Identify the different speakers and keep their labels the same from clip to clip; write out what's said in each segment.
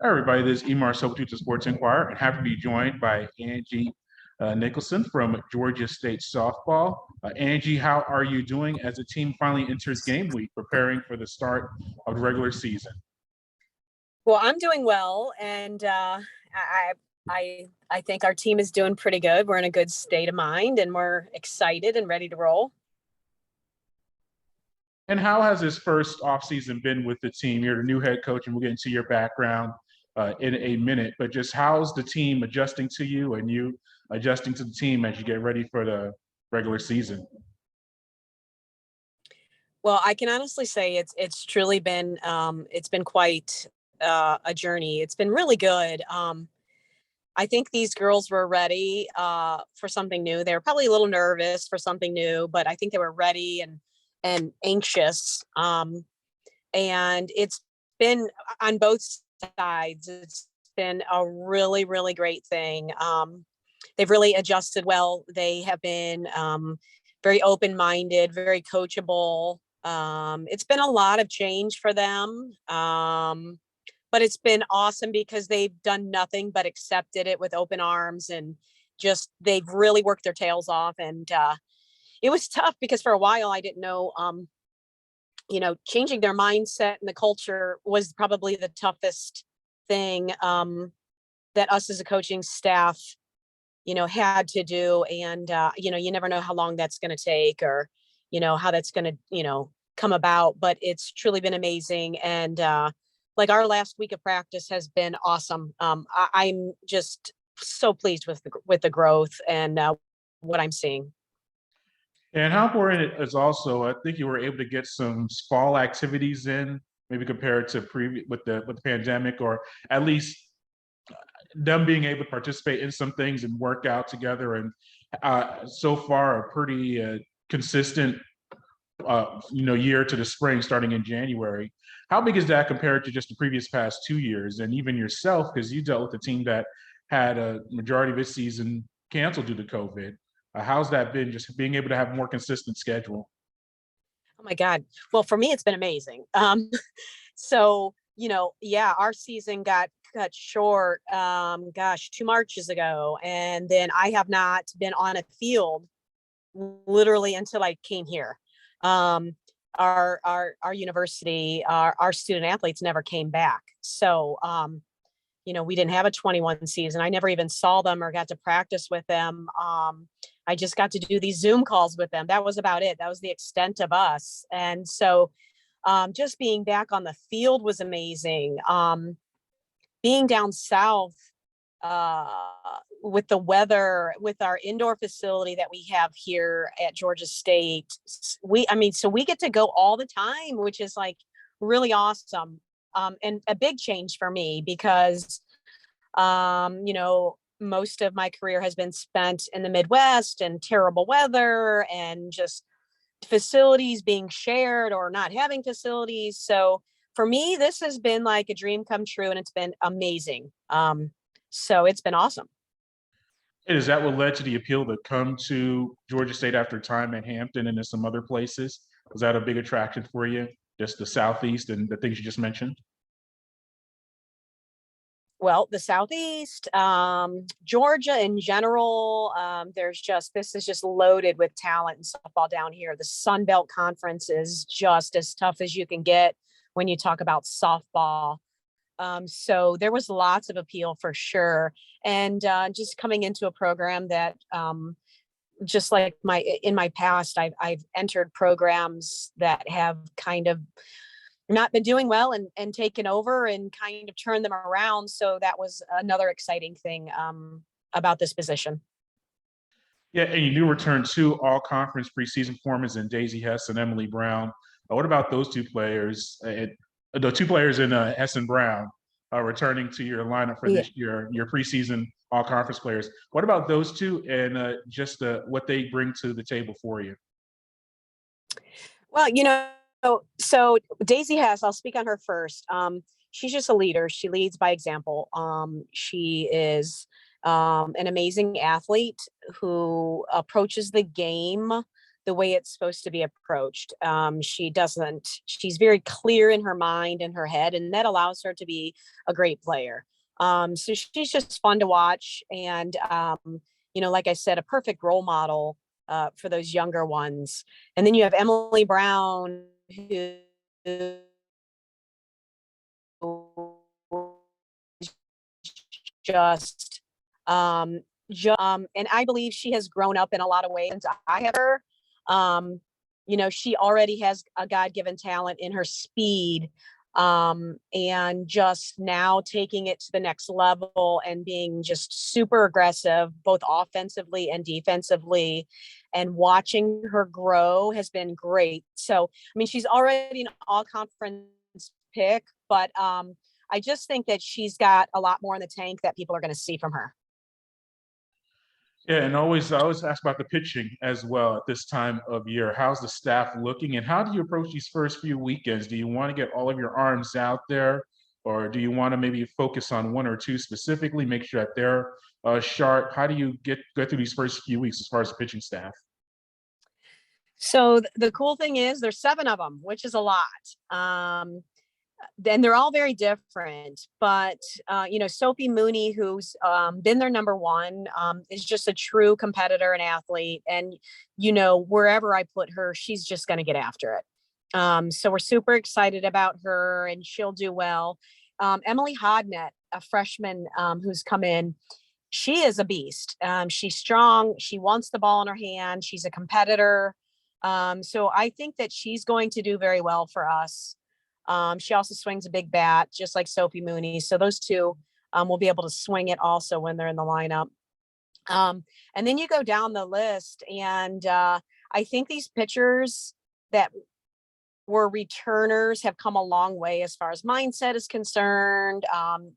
Speaker 1: Hi, everybody, this is Emar Sobututa, Sports Inquirer, and happy to be joined by Angie Nicholson from Georgia State Softball. Angie, how are you doing as the team finally enters game week, preparing for the start of the regular season?
Speaker 2: Well, I'm doing well, and I think our team is doing pretty good. We're in a good state of mind, and we're excited and ready to roll.
Speaker 1: And how has this first offseason been with the team? You're the new head coach, and we'll get into your background in a minute. But just how's the team adjusting to you and you adjusting to the team as you get ready for the regular season?
Speaker 2: Well, I can honestly say it's truly been it's been quite a journey. It's been really good. I think these girls were ready for something new. They were probably a little nervous for something new, but I think they were ready and anxious. And it's been on both sides. It's been a really, really great thing. They've really adjusted well. They have been very open-minded, very coachable. It's been a lot of change for them. But it's been awesome because they've done nothing but accepted it with open arms and just they've really worked their tails off. And it was tough because for a while I didn't know, changing their mindset and the culture was probably the toughest thing that us as a coaching staff, had to do. And, you never know how long that's going to take or, how that's going to, come about. But it's truly been amazing. And, like our last week of practice has been awesome. I'm just so pleased with the growth and what I'm seeing.
Speaker 1: And how important it is also, I think you were able to get some fall activities in, maybe compared to previous with the pandemic, or at least them being able to participate in some things and work out together. And so far, a pretty consistent, year to the spring, starting in January. How big is that compared to just the previous past 2 years, and even yourself, because you dealt with a team that had a majority of its season canceled due to COVID? How's that been, just being able to have a more consistent schedule?
Speaker 2: Oh my God. Well, for me, it's been amazing. So, yeah, our season got cut short, 2 Marches ago. And then I have not been on a field literally until I came here. Um, our university, our student athletes never came back. So, we didn't have a 21 season. I never even saw them or got to practice with them. I just got to do these Zoom calls with them. That was about it. That was the extent of us. And so just being back on the field was amazing. Being down south uh, with the weather, with our indoor facility that we have here at Georgia State, so we get to go all the time, which is like really awesome. And a big change for me because, most of my career has been spent in the Midwest and terrible weather and just facilities being shared or not having facilities. So for me, this has been like a dream come true and it's been amazing. So it's been awesome.
Speaker 1: And is that what led to the appeal to come to Georgia State after time at Hampton and in some other places? Was that a big attraction for you, just the Southeast and the things you just mentioned?
Speaker 2: Well, the Southeast, Georgia in general, this is just loaded with talent and softball down here. The Sun Belt Conference is just as tough as you can get when you talk about softball. So there was lots of appeal for sure. And just coming into a program that, just like in my past, I've entered programs that have kind of not been doing well and taken over and kind of turned them around. So that was another exciting thing about this position.
Speaker 1: Yeah, and you do return two all-conference preseason performers in Daisy Hess and Emily Brown. What about those two players? The two players in Hess and Brown returning to your lineup for
Speaker 2: Yeah.
Speaker 1: this year, your preseason all-conference players. What about those two and just what they bring to the table for you?
Speaker 2: Well, so Daisy I'll speak on her first. She's just a leader. She leads by example. She is an amazing athlete who approaches the game the way it's supposed to be approached. She's very clear in her mind and her head, and that allows her to be a great player. So she's just fun to watch. And, like I said, a perfect role model for those younger ones. And then you have Emily Brown, who just and I believe she has grown up in a lot of ways since I have her. She already has a God-given talent in her speed, and just now taking it to the next level and being just super aggressive, both offensively and defensively, and watching her grow has been great. So, I mean, she's already an all-conference pick, but I just think that she's got a lot more in the tank that people are going to see from her.
Speaker 1: Yeah, and I always ask about the pitching as well at this time of year. How's the staff looking, and how do you approach these first few weekends? Do you want to get all of your arms out there, or do you want to maybe focus on one or two specifically, make sure that they're sharp? How do you go through these first few weeks as far as the pitching staff?
Speaker 2: So the cool thing is there's 7 of them, which is a lot. Then they're all very different, but Sophie Mooney, who's been their number one, is just a true competitor and athlete. And, wherever I put her, she's just going to get after it. So we're super excited about her, and she'll do well. Emily Hodnett, a freshman who's come in, she is a beast. She's strong. She wants the ball in her hand. She's a competitor. So I think that she's going to do very well for us. She also swings a big bat, just like Sophie Mooney. So those two will be able to swing it also when they're in the lineup. And then you go down the list, and I think these pitchers that were returners have come a long way as far as mindset is concerned,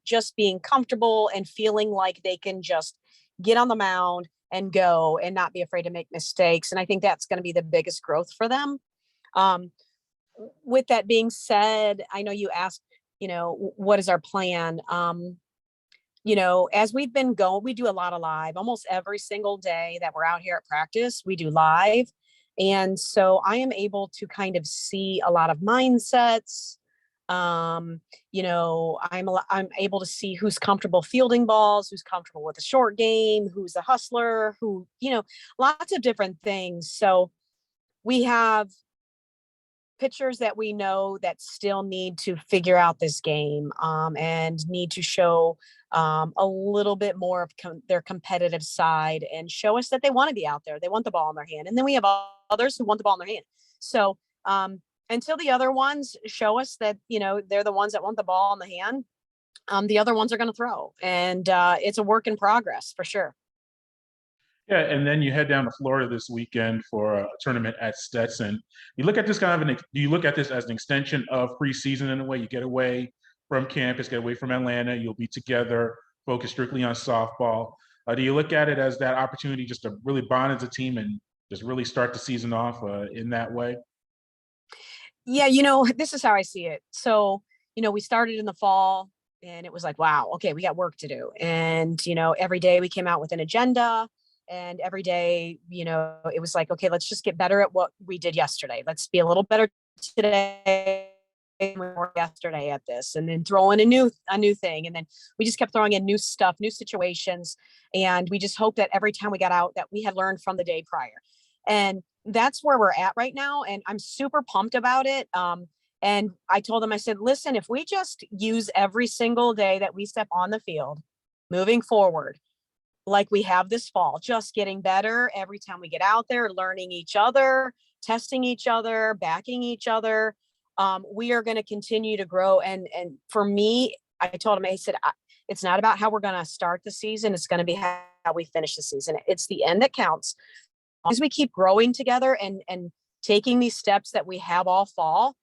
Speaker 2: just being comfortable and feeling like they can just get on the mound and go and not be afraid to make mistakes. And I think that's going to be the biggest growth for them. With that being said, I know you asked, what is our plan? As we've been going, we do a lot of live. Almost every single day that we're out here at practice, we do live. And so I am able to kind of see a lot of mindsets. I'm able to see who's comfortable fielding balls, who's comfortable with a short game, who's a hustler, lots of different things. So we have pitchers that we know that still need to figure out this game, and need to show a little bit more of their competitive side and show us that they want to be out there. They want the ball in their hand. And then we have others who want the ball in their hand. So until the other ones show us that, they're the ones that want the ball in the hand, the other ones are going to throw. And it's a work in progress for sure.
Speaker 1: Yeah, and then you head down to Florida this weekend for a tournament at Stetson. You look at this do you look at this as an extension of preseason in a way? You get away from campus, get away from Atlanta, you'll be together, focus strictly on softball. Do you look at it as that opportunity just to really bond as a team and just really start the season off in that way?
Speaker 2: Yeah, this is how I see it. So, we started in the fall, and it was like, wow, okay, we got work to do. And, every day we came out with an agenda. And every day, it was like, okay, let's just get better at what we did yesterday. Let's be a little better today than we were yesterday at this, and then throw in a new thing. And then we just kept throwing in new stuff, new situations. And we just hoped that every time we got out that we had learned from the day prior. And that's where we're at right now. And I'm super pumped about it. And I told them, I said, listen, if we just use every single day that we step on the field moving forward, like we have this fall, just getting better every time we get out there, learning each other, testing each other, backing each other. We are going to continue to grow. And for me, I told him, I said, it's not about how we're going to start the season. It's going to be how we finish the season. It's the end that counts. As we keep growing together and taking these steps that we have all fall,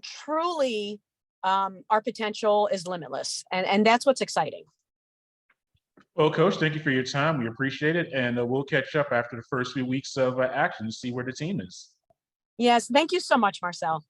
Speaker 2: truly, our potential is limitless. And that's what's exciting.
Speaker 1: Well, Coach, thank you for your time. We appreciate it. And we'll catch up after the first few weeks of action to see where the team is.
Speaker 2: Yes. Thank you so much, Marcel.